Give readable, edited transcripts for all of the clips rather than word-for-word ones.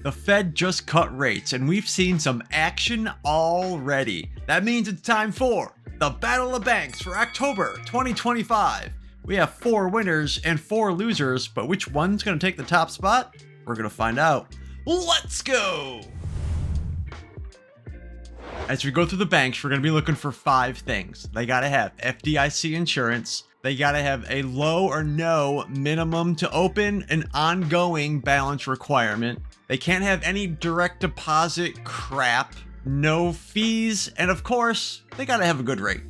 The Fed just cut rates and we've seen some action already. That means it's time for the Battle of Banks for October 2025. We have 4 winners and 4 losers, but which one's going to take the top spot? We're going to find out. Let's go! As we go through the banks, we're going to be looking for 5 things. They got to have FDIC insurance. They got to have a low or no minimum to open an ongoing balance requirement. They can't have any direct deposit crap, no fees, and of course, they got to have a good rate.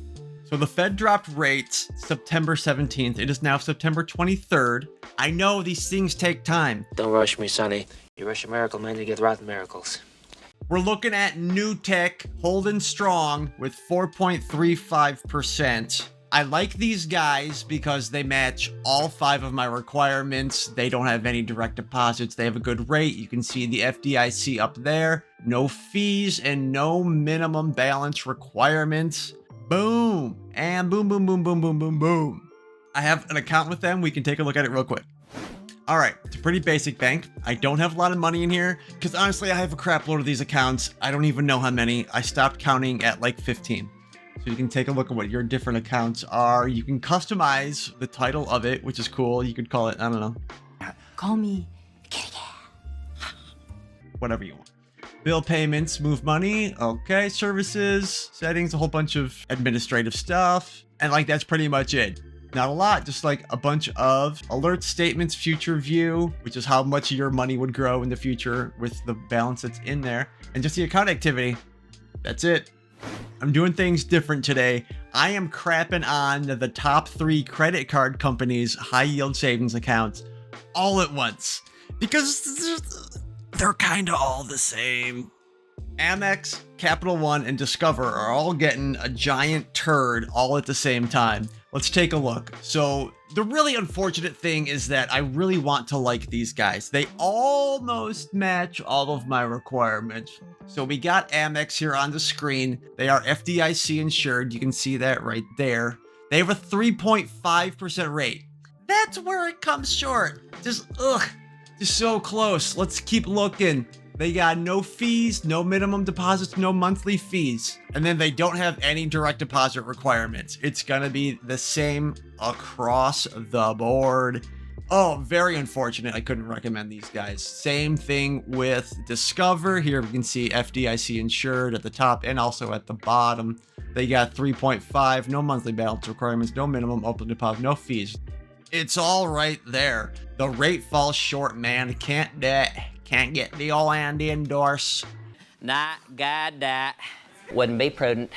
So the Fed dropped rates September 17th. It is now September 23rd. I know these things take time. Don't rush me, Sonny. You rush a miracle, man, you get rotten miracles. We're looking at New Tech holding strong with 4.35%. I like these guys because they match all 5 of my requirements. They don't have any direct deposits. They have a good rate. You can see the FDIC up there. No fees and no minimum balance requirements. Boom. And boom, boom, boom, boom, boom, boom, boom. I have an account with them. We can take a look at it real quick. All right, it's a pretty basic bank. I don't have a lot of money in here because honestly, I have a crap load of these accounts. I don't even know how many. I stopped counting at like 15. So you can take a look at what your different accounts are. You can customize the title of it, which is cool. You could call it, I don't know. Call me Kitty Cat. Whatever you want. Bill payments, move money. Okay, services, settings, a whole bunch of administrative stuff. And like, that's pretty much it. Not a lot, just like a bunch of alert statements, future view, which is how much your money would grow in the future with the balance that's in there. And just the account activity. That's it. I'm doing things different today. I am crapping on the top 3 credit card companies' high yield savings accounts all at once because they're kind of all the same. Amex, Capital One, and Discover are all getting a giant turd all at the same time. Let's take a look. So the really unfortunate thing is that I really want to like these guys. They almost match all of my requirements. So we got Amex here on the screen. They are FDIC insured. You can see that right there. They have a 3.5% rate. That's where it comes short. Just so close. Let's keep looking. They got no fees, no minimum deposits, no monthly fees. And then they don't have any direct deposit requirements. It's gonna be the same across the board. Oh, very unfortunate. I couldn't recommend these guys. Same thing with Discover. Here we can see FDIC insured at the top and also at the bottom. They got 3.5, no monthly balance requirements, no minimum open deposit, no fees. It's all right there. The rate falls short, man. Can't get the old hand endorse. Not got that. Wouldn't be prudent.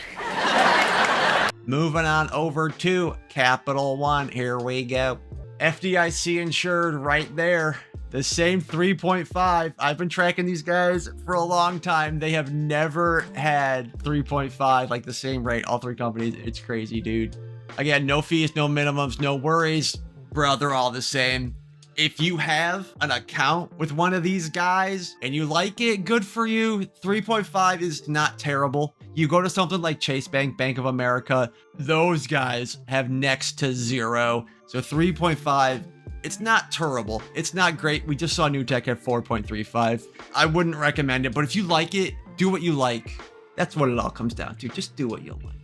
Moving on over to Capital One. Here we go. FDIC insured right there. The same 3.5. I've been tracking these guys for a long time. They have never had 3.5, like the same rate, all 3 companies. It's crazy, dude. Again, no fees, no minimums, no worries. Bro, they're all the same. If you have an account with one of these guys and you like it, good for you. 3.5 is not terrible. You go to something like Chase Bank, Bank of America, those guys have next to 0. So 3.5, it's not terrible. It's not great. We just saw New Tech at 4.35. I wouldn't recommend it, but if you like it, do what you like. That's what it all comes down to. Just do what you like.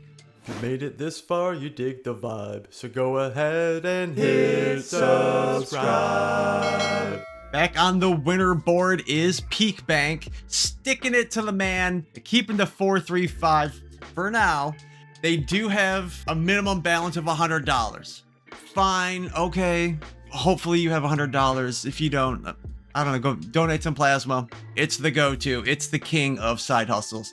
If you made it this far, you dig the vibe. So go ahead and hit subscribe. Back on the winner board is Peak Bank, sticking it to the man, keeping the 435 for now. They do have a minimum balance of $100. Fine, okay. Hopefully you have $100. If you don't, I don't know, go donate some plasma. It's the go-to. It's the king of side hustles.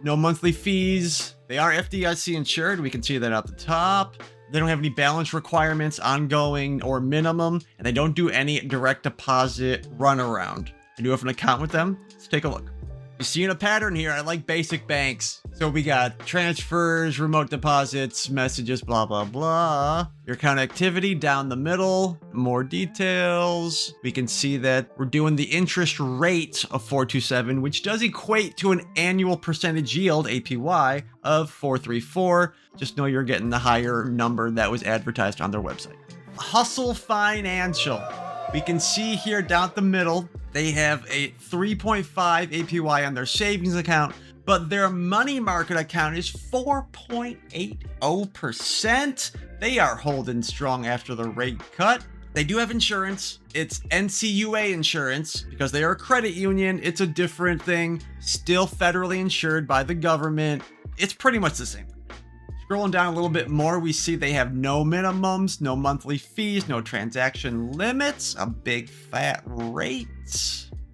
No monthly fees. They are FDIC insured. We can see that at the top. They don't have any balance requirements, ongoing or minimum, and they don't do any direct deposit runaround. I do have an account with them. Let's take a look. You're seeing a pattern here. I like basic banks. So we got transfers, remote deposits, messages, blah, blah, blah. Your account activity down the middle, more details. We can see that we're doing the interest rate of 4.27, which does equate to an annual percentage yield, APY, of 4.34. Just know you're getting the higher number that was advertised on their website. Hustle Financial. We can see here down the middle, they have a 3.5 APY on their savings account, but their money market account is 4.80%. They are holding strong after the rate cut. They do have insurance. It's NCUA insurance because they are a credit union. It's a different thing. Still federally insured by the government. It's pretty much the same. Scrolling down a little bit more, we see they have no minimums, no monthly fees, no transaction limits, a big fat rate.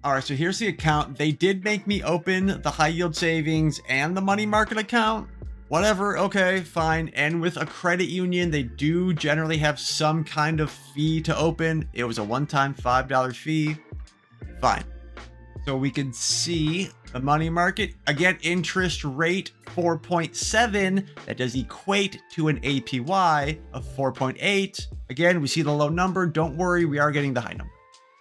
All right, so here's the account. They did make me open the high yield savings and the money market account. Whatever, okay, fine. And with a credit union, they do generally have some kind of fee to open. It was a one-time $5 fee. Fine. So we can see the money market. Again, interest rate 4.7. That does equate to an APY of 4.8. Again, we see the low number. Don't worry, we are getting the high number.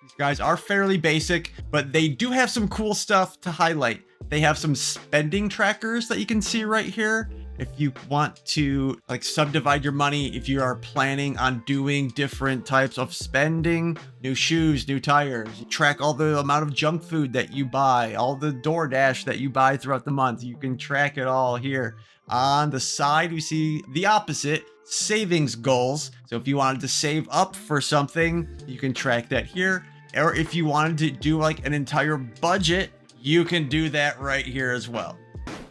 These guys are fairly basic, but they do have some cool stuff to highlight. They have some spending trackers that you can see right here. If you want to like subdivide your money, if you are planning on doing different types of spending, new shoes, new tires, you track all the amount of junk food that you buy, all the DoorDash that you buy throughout the month. You can track it all here. On the side, we see the opposite, savings goals. So if you wanted to save up for something, you can track that here. Or if you wanted to do like an entire budget, you can do that right here as well.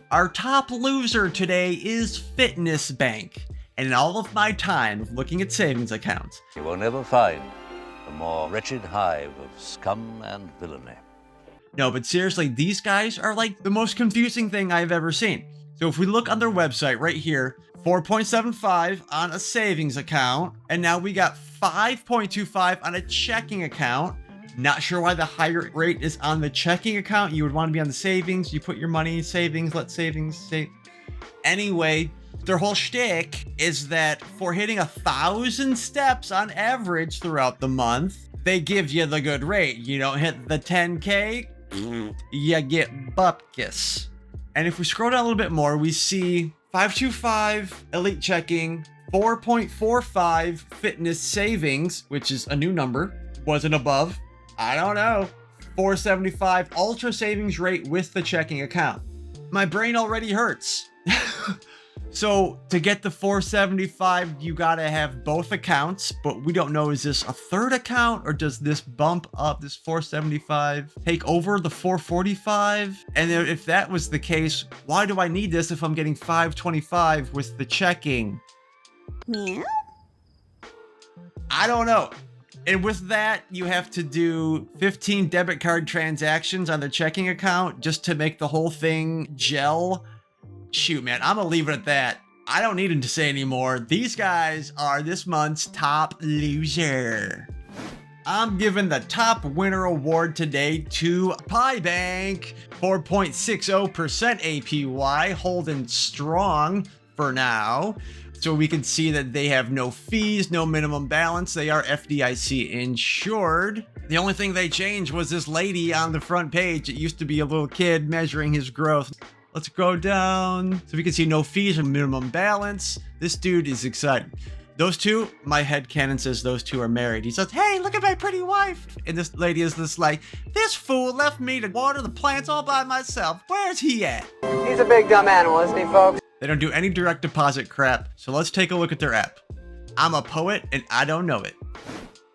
Our top loser today is Fitness Bank. And in all of my time of looking at savings accounts, You will never find a more wretched hive of scum and villainy. no, but seriously, these guys are like the most confusing thing I've ever seen. So if we look on their website right here, 4.75 on a savings account, and now we got 5.25 on a checking account. Not sure why the higher rate is on the checking account. You would want to be on the savings. You put your money in savings, let savings save. Anyway, their whole shtick is that for hitting 1,000 steps on average throughout the month, they give you the good rate. You don't hit the 10K, you get bupkis. And if we scroll down a little bit more, we see 525 elite checking, 4.45 fitness savings, which is a new number, wasn't above. I don't know. 475 ultra savings rate with the checking account. My brain already hurts. So to get the 475, you gotta have both accounts, but we don't know, is this a third account or does this bump up, this 475, take over the 445? And if that was the case, why do I need this if I'm getting 525 with the checking? Meow. I don't know. And with that, you have to do 15 debit card transactions on the checking account just to make the whole thing gel. Shoot, man, I'm gonna leave it at that. I don't need him to say anymore. These guys are this month's top loser. I'm giving the top winner award today to Pie Bank. 4.60% APY, holding strong for now. So we can see that they have no fees, no minimum balance. They are FDIC insured. The only thing they changed was this lady on the front page. It used to be a little kid measuring his growth. Let's go down. So we can see no fees and minimum balance. This dude is excited. Those two, my headcanon says those two are married. He says, hey, look at my pretty wife. And this lady is just like, this fool left me to water the plants all by myself. Where's he at? He's a big dumb animal, isn't he, folks? They don't do any direct deposit crap. So let's take a look at their app. I'm a poet and I don't know it.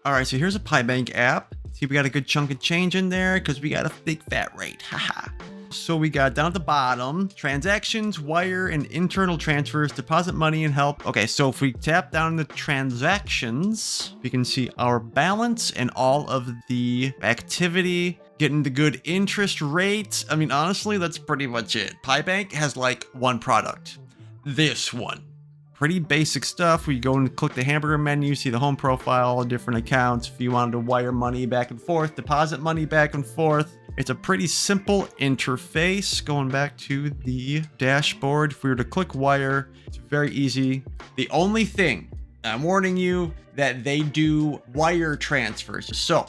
All right, so here's a Pie Bank app. See, we got a good chunk of change in there because we got a big fat rate. Haha. So we got down at the bottom, transactions, wire, and internal transfers, deposit money, and help. Okay, so if we tap down the transactions, we can see our balance and all of the activity, getting the good interest rates. I mean, honestly, that's pretty much it. Pie Bank has like one product. This one. Pretty basic stuff. We go and click the hamburger menu, see the home profile, all the different accounts. If you wanted to wire money back and forth, deposit money back and forth. It's a pretty simple interface. Going back to the dashboard, if we were to click wire, it's very easy. The only thing, I'm warning you, that they do wire transfers. So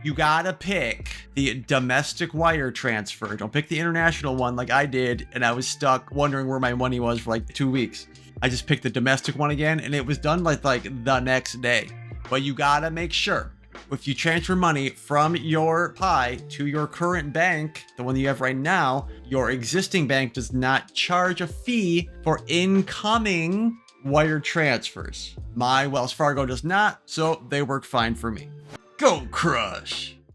you gotta pick the domestic wire transfer. Don't pick the international one like I did, and I was stuck wondering where my money was for like 2 weeks. I just picked the domestic one again, and it was done like the next day. But you gotta make sure If you transfer money from your Pi to your current bank, the one that you have right now, your existing bank does not charge a fee for incoming wire transfers. My Wells Fargo does not, so they work fine for me. Go Crush!